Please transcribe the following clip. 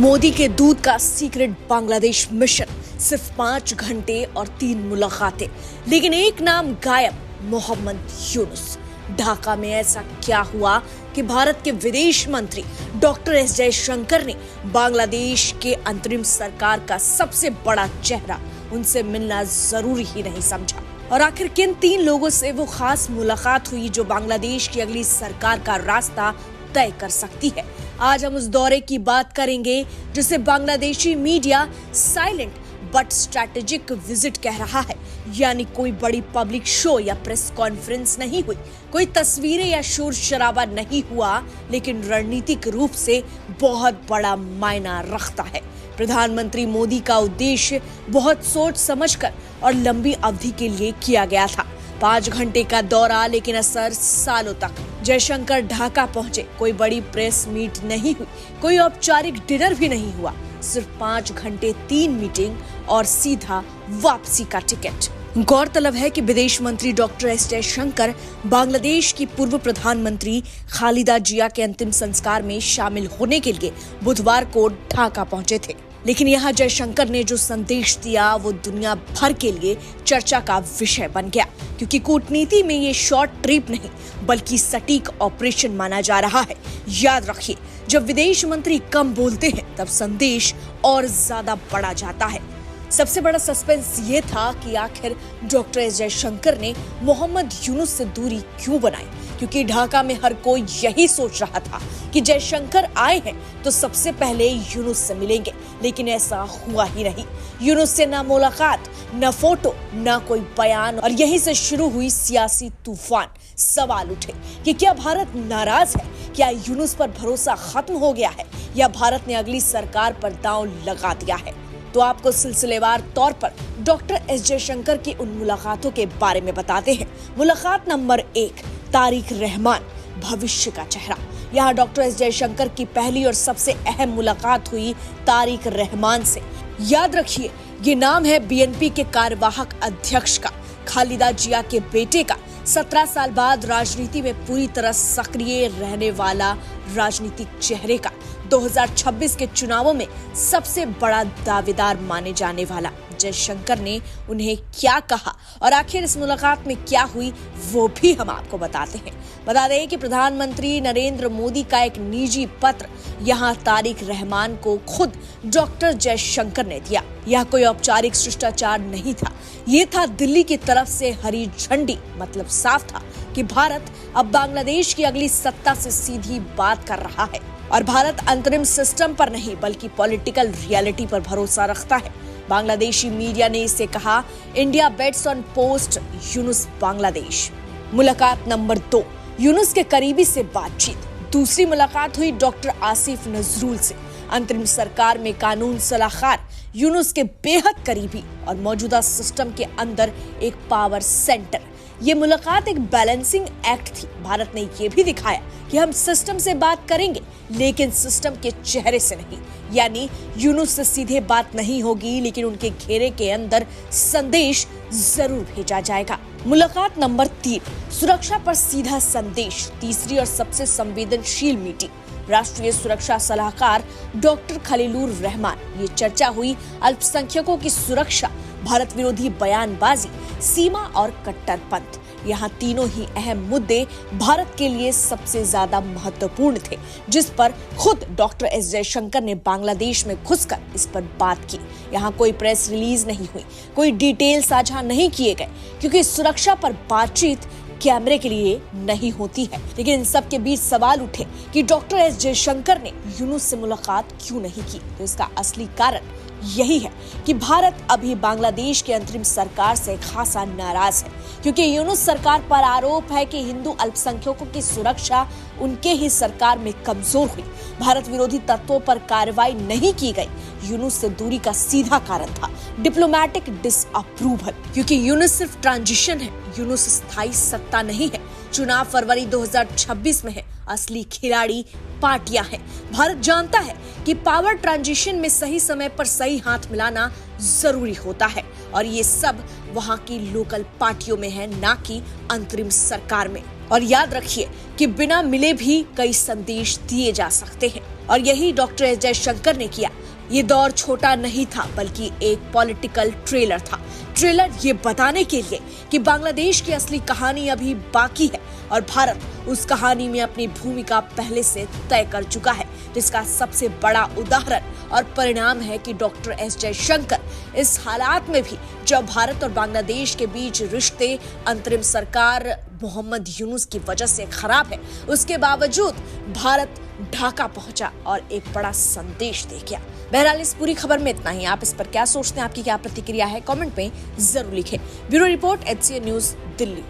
मोदी के दूध का सीक्रेट बांग्लादेश मिशन, सिर्फ 5 घंटे और 3 मुलाकातें, लेकिन एक नाम गायब, मोहम्मद यूनुस। ढाका में ऐसा क्या हुआ कि भारत के विदेश मंत्री डॉक्टर एस जयशंकर ने बांग्लादेश के अंतरिम सरकार का सबसे बड़ा चेहरा उनसे मिलना जरूरी ही नहीं समझा? और आखिर किन 3 लोगों से वो खास मुलाकात हुई जो बांग्लादेश की अगली सरकार का रास्ता तय कर सकती है? आज हम उस दौरे की बात करेंगे जिसे Bangladeshi media silent but strategic visit कह रहा है। यानी कोई बड़ी पब्लिक शो या प्रेस कॉन्फ्रेंस नहीं हुई, कोई तस्वीरें या शोर शराबा नहीं हुआ, लेकिन रणनीतिक रूप से बहुत बड़ा मायना रखता है। प्रधानमंत्री मोदी का उद्देश्य बहुत सोच समझकर और लंबी अवधि के लिए किया गया था। 5 घंटे का दौरा, लेकिन असर सालों तक। जयशंकर ढाका पहुंचे, कोई बड़ी प्रेस मीट नहीं हुई, कोई औपचारिक डिनर भी नहीं हुआ, सिर्फ 5 घंटे 3 मीटिंग और सीधा वापसी का टिकट। गौरतलब है कि विदेश मंत्री डॉक्टर एस जयशंकर बांग्लादेश की पूर्व प्रधानमंत्री खालिदा जिया के अंतिम संस्कार में शामिल होने के लिए बुधवार को ढाका पहुंचे थे। लेकिन यहाँ जयशंकर ने जो संदेश दिया वो दुनिया भर के लिए चर्चा का विषय बन गया, क्योंकि कूटनीति में ये शॉर्ट ट्रिप नहीं बल्कि सटीक ऑपरेशन माना जा रहा है। याद रखिए, जब विदेश मंत्री कम बोलते हैं तब संदेश और ज्यादा बढ़ा जाता है। सबसे बड़ा सस्पेंस ये था कि आखिर डॉक्टर एस जयशंकर ने मोहम्मद यूनुस से दूरी क्यों बनाई, क्योंकि ढाका में हर कोई यही सोच रहा था कि जयशंकर आए हैं तो सबसे पहले यूनुस से मिलेंगे, लेकिन ऐसा हुआ ही नहीं। यूनुस से ना मुलाकात, ना फोटो, ना कोई बयान, और यहीं से शुरू हुई सियासी तूफान। सवाल उठे कि क्या भारत नाराज है, क्या यूनुस पर भरोसा खत्म हो गया है, या भारत ने अगली सरकार पर दांव लगा दिया है? तो आपको सिलसिलेवार तौर पर डॉक्टर एस जयशंकर की उन मुलाकातों के बारे में बताते हैं। मुलाकात नंबर 1, तारिक रहमान, भविष्य का चेहरा। यहाँ डॉक्टर एस जयशंकर की पहली और सबसे अहम मुलाकात हुई तारिक रहमान से। याद रखिए, ये नाम है बीएनपी के कार्यवाहक अध्यक्ष का, खालिदा जिया के बेटे का। 17 साल बाद राजनीति में पूरी तरह सक्रिय रहने वाला राजनीतिक चेहरे का, 2026 के चुनावों में सबसे बड़ा दावेदार माने जाने वाला। जयशंकर ने उन्हें क्या कहा और आखिर इस मुलाकात में क्या हुई, वो भी हम आपको बताते हैं। बता दें कि प्रधानमंत्री नरेंद्र मोदी का एक निजी पत्र यहाँ तारिक रहमान को खुद डॉक्टर जयशंकर ने दिया। यह कोई औपचारिक शिष्टाचार नहीं था, ये था दिल्ली की तरफ से हरी झंडी। मतलब साफ था कि भारत अब बांग्लादेश की अगली सत्ता से सीधी बात कर रहा है, और भारत अंतरिम सिस्टम पर नहीं बल्कि पॉलिटिकल रियलिटी पर भरोसा रखता है। बांग्लादेशी मीडिया ने इसे कहा, India bets on post Yunus Bangladesh. मुलाकात नंबर 2, यूनुस के करीबी से बातचीत। दूसरी मुलाकात हुई डॉक्टर आसिफ नजरुल से, अंतरिम सरकार में कानून सलाहकार, यूनुस के बेहद करीबी और मौजूदा सिस्टम के अंदर एक पावर सेंटर। ये मुलाकात एक बैलेंसिंग एक्ट थी। भारत ने ये भी दिखाया कि हम सिस्टम से बात करेंगे, लेकिन सिस्टम के चेहरे से नहीं। यानी यूनुस से सीधे बात नहीं होगी, लेकिन उनके घेरे के अंदर संदेश जरूर भेजा जाएगा। मुलाकात नंबर 3, सुरक्षा पर सीधा संदेश। तीसरी और सबसे संवेदनशील मीटिंग, राष्ट्रीय सुरक्षा सलाहकार डॉक्टर खलीलुर रहमान। ये चर्चा हुई अल्पसंख्यकों की सुरक्षा, भारत विरोधी बयानबाजी, सीमा और कट्टरपंथ। यहाँ तीनों ही अहम मुद्दे भारत के लिए सबसे ज्यादा महत्वपूर्ण थे, जिस पर खुद डॉक्टर एस जयशंकर ने बांग्लादेश में घुसकर इस पर बात की। यहाँ कोई प्रेस रिलीज नहीं हुई, कोई डिटेल साझा नहीं किए गए, क्योंकि सुरक्षा पर बातचीत कैमरे के लिए नहीं होती है। लेकिन इन सब के बीच सवाल उठे कि डॉक्टर एस जयशंकर ने यूनुस से मुलाकात क्यों नहीं की। तो इसका असली कारण यही है कि भारत अभी बांग्लादेश के अंतरिम सरकार से खासा नाराज है, क्योंकि यूनुस सरकार पर आरोप है कि हिंदू अल्पसंख्यकों की सुरक्षा उनके ही सरकार में कमजोर हुई। भारत विरोधी तत्वों पर कार्रवाई नहीं की गई। यूनुस से दूरी का सीधा कारण था डिप्लोमेटिक डिसअप्रूवल, क्योंकि यूनुस सिर्फ ट्रांजिशन है, यूनुस स्थायी सत्ता नहीं है। चुनाव फरवरी 2026 में है, असली खिलाड़ी पार्टियां हैं। भारत जानता है कि पावर ट्रांजिशन में सही समय पर सही हाथ मिलाना जरूरी होता है, और ये सब वहां की लोकल पार्टियों में है, ना कि अंतरिम सरकार में। और याद रखिए कि बिना मिले भी कई संदेश दिए जा सकते हैं, और यही डॉक्टर एस जयशंकर ने किया। ये दौर छोटा नहीं था बल्कि एक पॉलिटिकल ट्रेलर था। ट्रेलर ये बताने के लिए कि बांग्लादेश की असली कहानी अभी बाकी है और भारत उस कहानी में अपनी भूमिका पहले से तय कर चुका है, जिसका सबसे बड़ा उदाहरण और परिणाम है कि डॉक्टर एस जयशंकर इस हालात में भी जब भारत और बांग्लादेश के बीच रिश्ते अंतरिम सरकार मोहम्मद यूनुस की वजह से खराब है, उसके बावजूद भारत ढाका पहुंचा और एक बड़ा संदेश दे गया। बहरहाल इस पूरी खबर में इतना ही। आप इस पर क्या सोचते हैं, आपकी क्या प्रतिक्रिया है, कमेंट में जरूर लिखें। Bureau report HCN news Delhi.